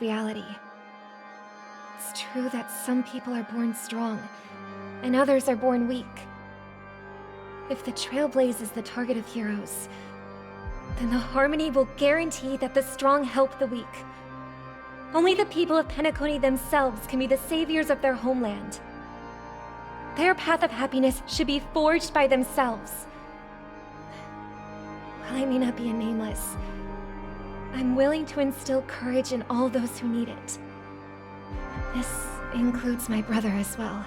reality. It's true that some people are born strong, and others are born weak. If the Trailblaze is the target of heroes, then the Harmony will guarantee that the strong help the weak. Only the people of Penacony themselves can be the saviors of their homeland. Their path of happiness should be forged by themselves. While I may not be a nameless, I'm willing to instill courage in all those who need it. This includes my brother as well.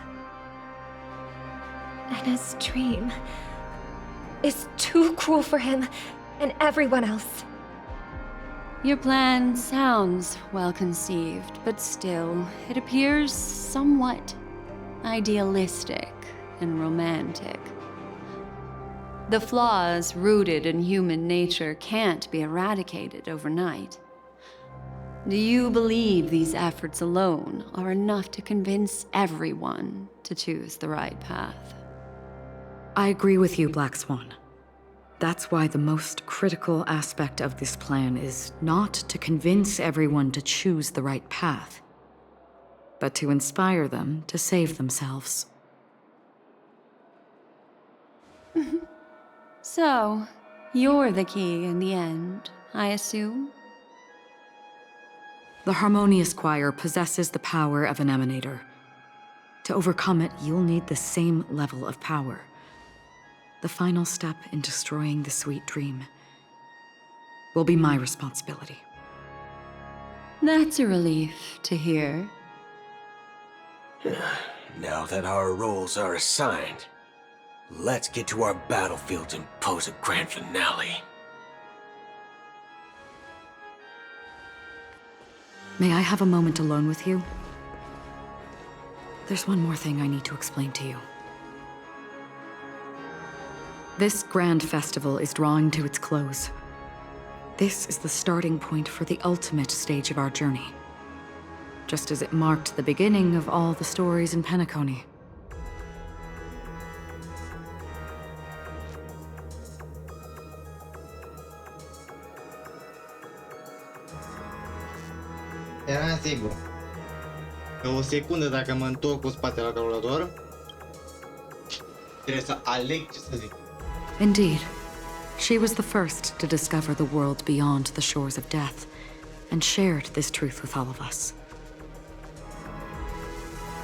And his dream is too cruel for him and everyone else. Your plan sounds well conceived, but still, it appears somewhat idealistic and romantic. The flaws rooted in human nature can't be eradicated overnight. Do you believe these efforts alone are enough to convince everyone to choose the right path? I agree with you, Black Swan. That's why the most critical aspect of this plan is not to convince everyone to choose the right path, but to inspire them to save themselves. So, you're the key in the end, I assume? The Harmonious Choir possesses the power of an emanator. To overcome it, you'll need the same level of power. The final step in destroying the sweet dream will be my responsibility. That's a relief to hear. Now that our roles are assigned, let's get to our battlefields and pose a grand finale. May I have a moment alone with you? There's one more thing I need to explain to you. This grand festival is drawing to its close. This is the starting point for the ultimate stage of our journey, just as it marked the beginning of all the stories in Penacony. Era sigur. Pe o secundă, dacă mă întorc cu spatele la calculator, trebuie să aleg ce să zic. Indeed. She was the first to discover the world beyond the shores of death, and shared this truth with all of us.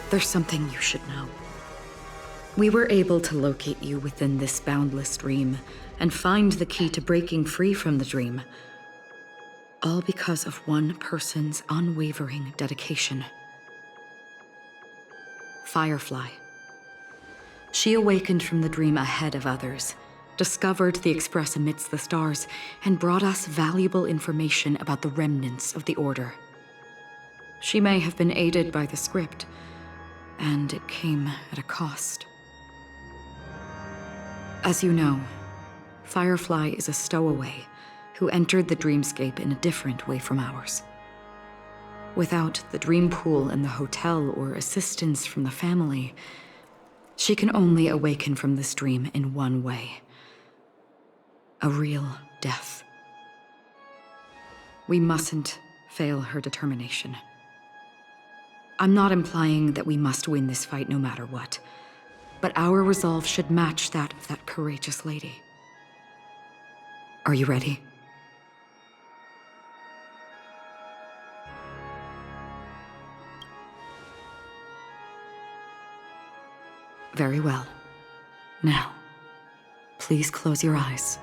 There's something you should know. We were able to locate you within this boundless dream, and find the key to breaking free from the dream. All because of one person's unwavering dedication. Firefly. She awakened from the dream ahead of others, discovered the Express amidst the stars, and brought us valuable information about the remnants of the Order. She may have been aided by the script, and it came at a cost. As you know, Firefly is a stowaway who entered the dreamscape in a different way from ours. Without the dream pool in the hotel or assistance from the family, she can only awaken from this dream in one way. A real death. We mustn't fail her determination. I'm not implying that we must win this fight no matter what, but our resolve should match that of that courageous lady. Are you ready? Very well. Now, please close your eyes.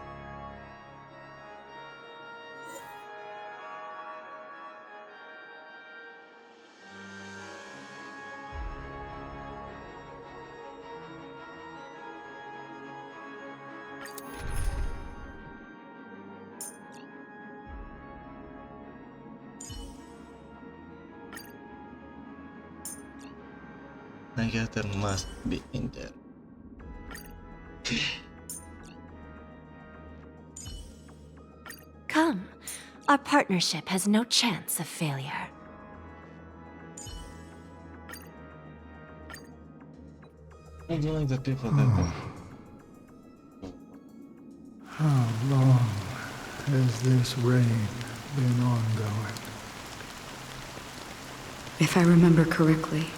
I guess there must be in there. Come. Our partnership has no chance of failure. I don't like the people that... How long has this rain been ongoing? If I remember correctly,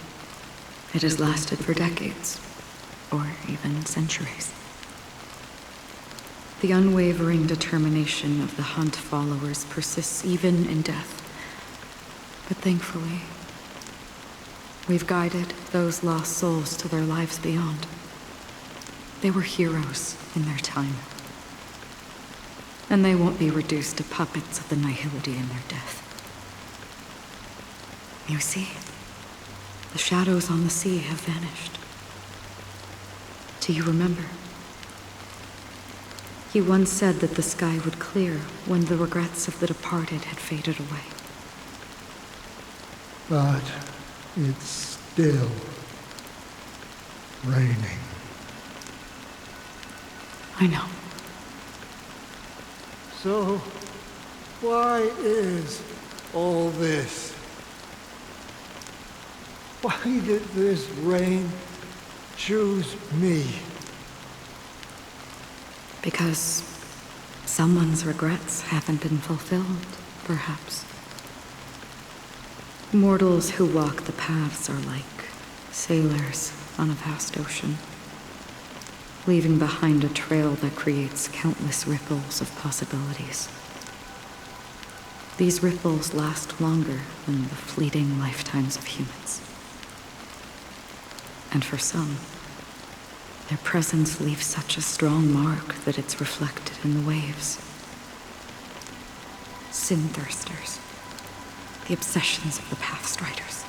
it has lasted for decades, or even centuries. The unwavering determination of the Hunt followers persists even in death. But thankfully, we've guided those lost souls to their lives beyond. They were heroes in their time. And they won't be reduced to puppets of the Nihility in their death. You see, the shadows on the sea have vanished. Do you remember? You once said that the sky would clear when the regrets of the departed had faded away. But it's still raining. I know. So, why is all this? Why did this rain choose me? Because someone's regrets haven't been fulfilled, perhaps. Mortals who walk the paths are like sailors on a vast ocean, leaving behind a trail that creates countless ripples of possibilities. These ripples last longer than the fleeting lifetimes of humans. And for some, their presence leaves such a strong mark that it's reflected in the waves. Sin-thirsters, the obsessions of the Pathstriders.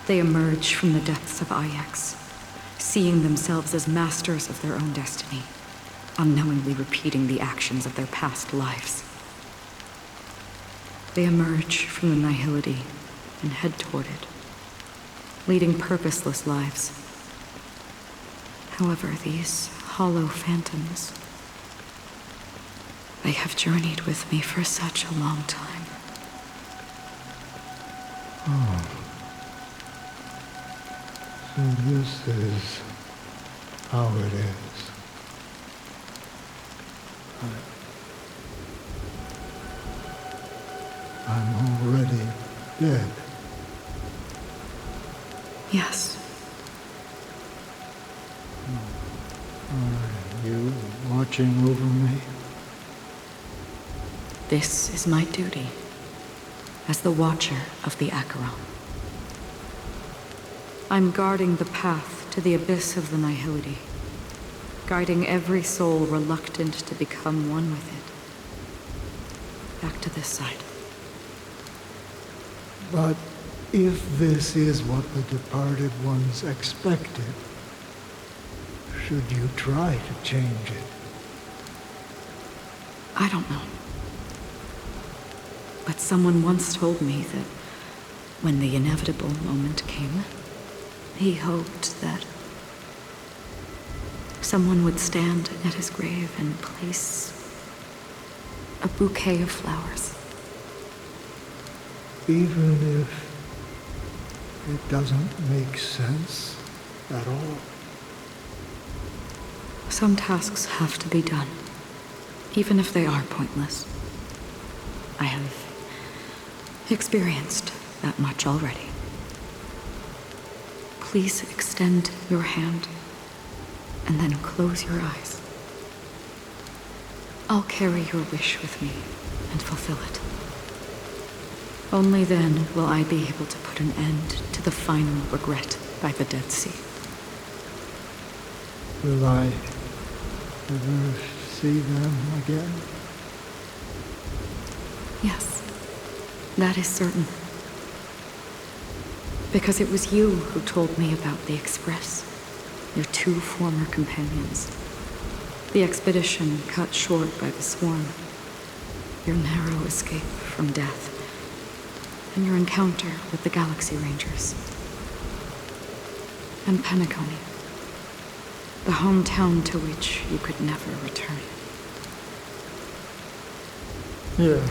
They emerge from the depths of Ajax, seeing themselves as masters of their own destiny, unknowingly repeating the actions of their past lives. They emerge from the Nihility and head toward it, leading purposeless lives. However, these hollow phantoms, they have journeyed with me for such a long time. Oh. So this is how it is. I'm already dead. Yes. Are you watching over me? This is my duty as the Watcher of the Acheron. I'm guarding the path to the abyss of the Nihility, guiding every soul reluctant to become one with it. Back to this side. But if this is what the departed ones expected, should you try to change it? I don't know. But someone once told me that when the inevitable moment came, he hoped that someone would stand at his grave and place a bouquet of flowers. Even if it doesn't make sense at all? Some tasks have to be done, even if they are pointless. I have experienced that much already. Please extend your hand, and then close your eyes. I'll carry your wish with me and fulfill it. Only then will I be able to put an end to the final regret by the Dead Sea. Will I ever see them again? Yes, that is certain. Because it was you who told me about the Express, your two former companions. The expedition cut short by the swarm, your narrow escape from death, and your encounter with the Galaxy Rangers. And Penacony, the hometown to which you could never return. Yeah.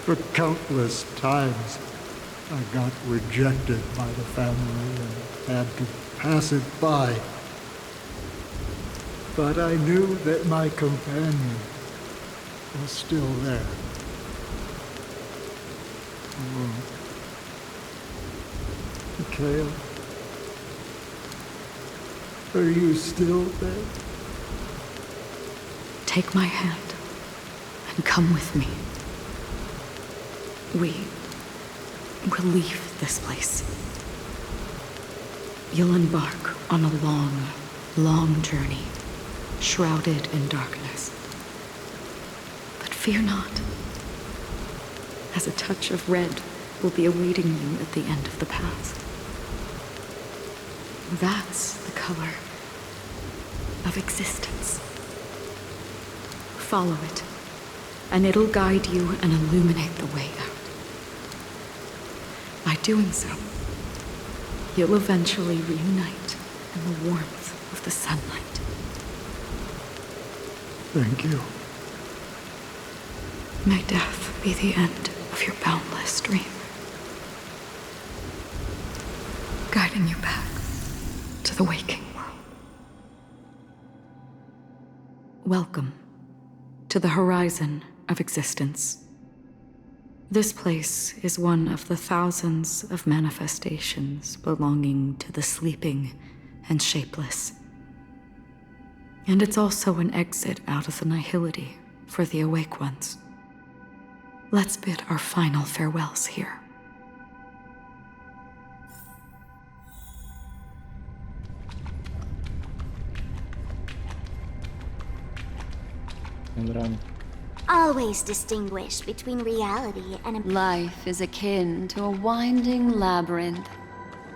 For countless times, I got rejected by the family and had to pass it by. But I knew that my companion was still there. Mikhail, are you still there? Take my hand and come with me. We will leave this place. You'll embark on a long, long journey, shrouded in darkness. But fear not, as a touch of red will be awaiting you at the end of the path. That's the color of existence. Follow it, and it'll guide you and illuminate the way out. By doing so, you'll eventually reunite in the warmth of the sunlight. Thank you. May death be the end of your boundless dream, guiding you back to the waking world. Welcome to the horizon of existence. This place is one of the thousands of manifestations belonging to the sleeping and shapeless. And it's also an exit out of the nihility for the awake ones. Let's bid our final farewells here. Always distinguish between reality and Life is akin to a winding labyrinth,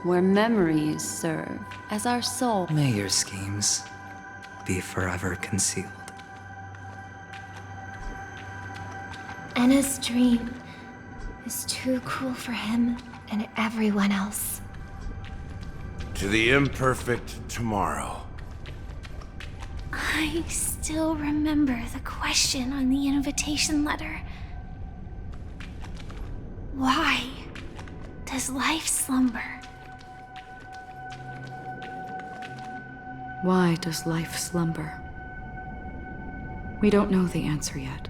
where memories serve as our soul. May your schemes be forever concealed. Anna's dream is too cruel for him and everyone else. To the imperfect tomorrow. I still remember the question on the invitation letter. Why does life slumber? Why does life slumber? We don't know the answer yet,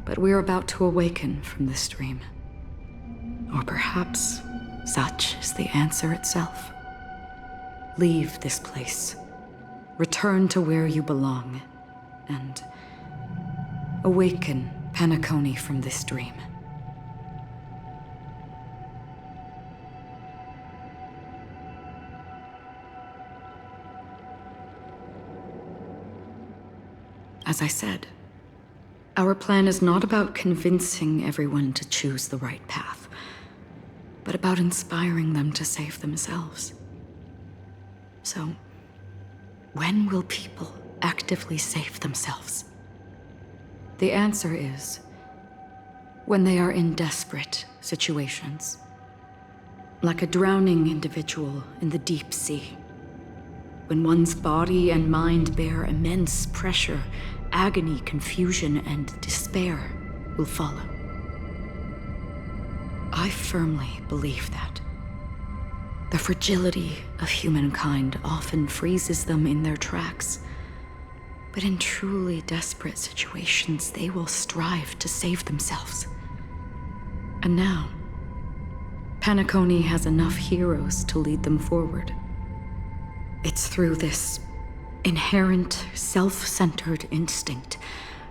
but we're about to awaken from this dream. Or perhaps such is the answer itself. Leave this place. Return to where you belong, and awaken Penacony from this dream. As I said, our plan is not about convincing everyone to choose the right path, but about inspiring them to save themselves. So, when will people actively save themselves? The answer is when they are in desperate situations, like a drowning individual in the deep sea. When one's body and mind bear immense pressure, agony, confusion, and despair will follow. I firmly believe that. The fragility of humankind often freezes them in their tracks. But in truly desperate situations, they will strive to save themselves. And now, Penacony has enough heroes to lead them forward. It's through this inherent, self-centered instinct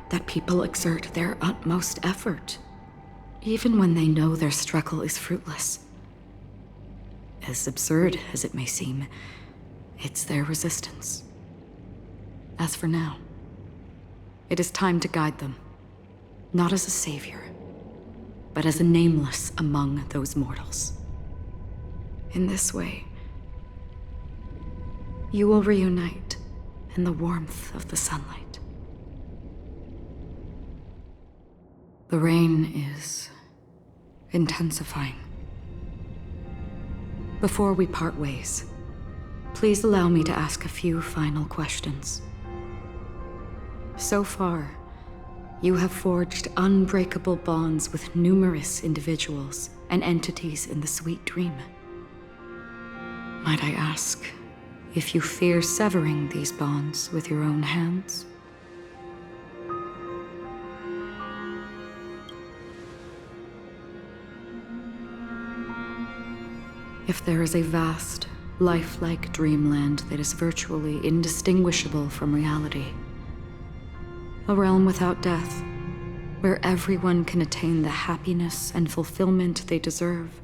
that people exert their utmost effort, even when they know their struggle is fruitless. As absurd as it may seem, it's their resistance. As for now, it is time to guide them, not as a savior, but as a nameless among those mortals. In this way, you will reunite in the warmth of the sunlight. The rain is intensifying. Before we part ways, please allow me to ask a few final questions. So far, you have forged unbreakable bonds with numerous individuals and entities in the sweet dream. Might I ask if you fear severing these bonds with your own hands? If there is a vast, lifelike dreamland that is virtually indistinguishable from reality, a realm without death, where everyone can attain the happiness and fulfillment they deserve,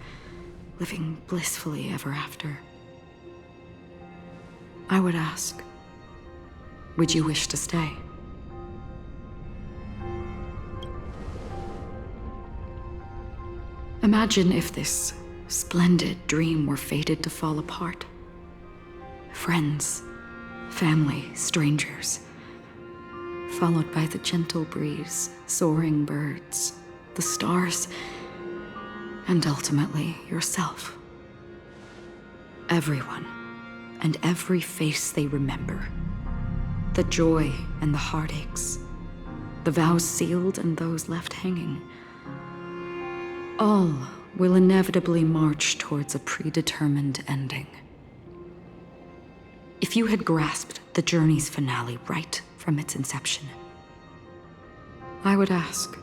living blissfully ever after, I would ask, would you wish to stay? Imagine if this splendid dream were fated to fall apart. Friends, family, strangers, followed by the gentle breeze, soaring birds, the stars, and ultimately yourself. Everyone, and every face they remember. The joy and the heartaches, the vows sealed and those left hanging. All will inevitably march towards a predetermined ending. If you had grasped the journey's finale right from its inception, I would ask,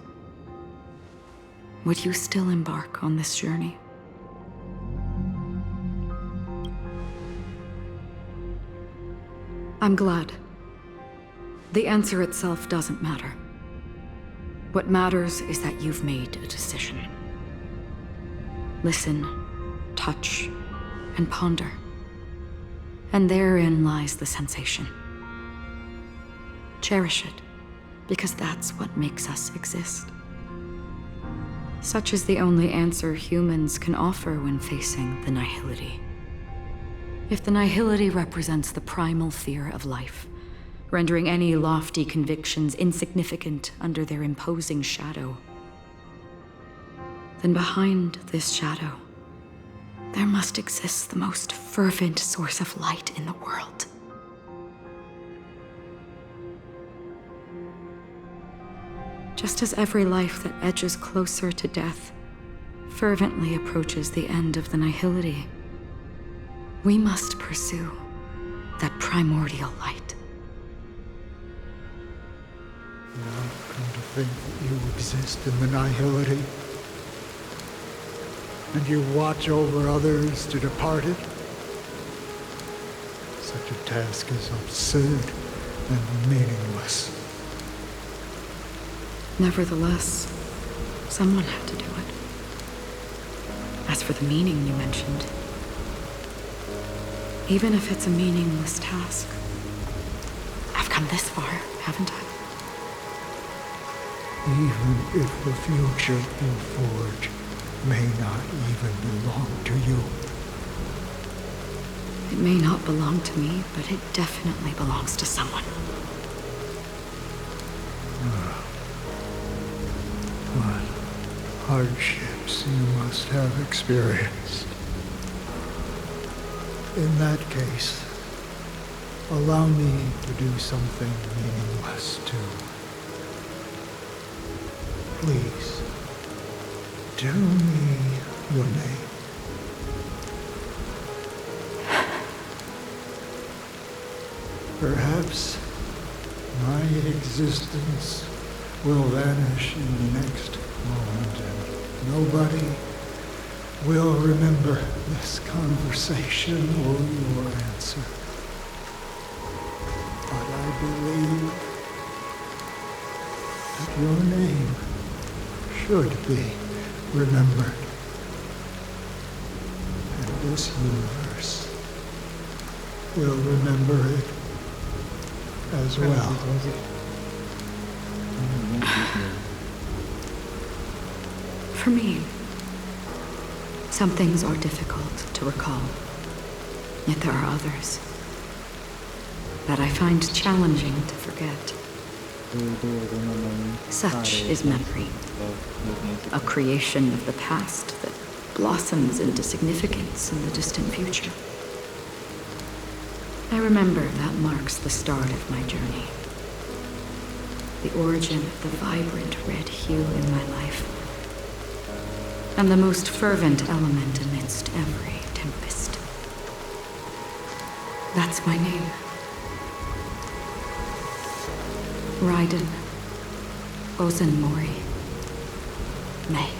would you still embark on this journey? I'm glad. The answer itself doesn't matter. What matters is that you've made a decision. Listen, touch, and ponder. And therein lies the sensation. Cherish it, because that's what makes us exist. Such is the only answer humans can offer when facing the nihility. If the nihility represents the primal fear of life, rendering any lofty convictions insignificant under their imposing shadow, then behind this shadow, there must exist the most fervent source of light in the world. Just as every life that edges closer to death fervently approaches the end of the nihility, we must pursue that primordial light. Now come to think that you exist in the nihility, and you watch over others to depart it. Such a task is absurd and meaningless. Nevertheless, someone had to do it. As for the meaning you mentioned, even if it's a meaningless task, I've come this far, haven't I? Even if the future you forge may not even belong to you. It may not belong to me, but it definitely belongs to someone. What hardships you must have experienced. In that case, allow me to do something meaningless too. Please, tell me your name. Perhaps my existence will vanish in the next moment, and nobody will remember this conversation or your answer. But I believe that your name should be remembered. And this universe will remember it as well. For me, some things are difficult to recall, yet there are others that I find challenging to forget. Such is memory, a creation of the past that blossoms into significance in the distant future. I remember that marks the start of my journey, the origin of the vibrant red hue in my life, and the most fervent element amidst every tempest. That's my name. Raiden Ozan Mori May.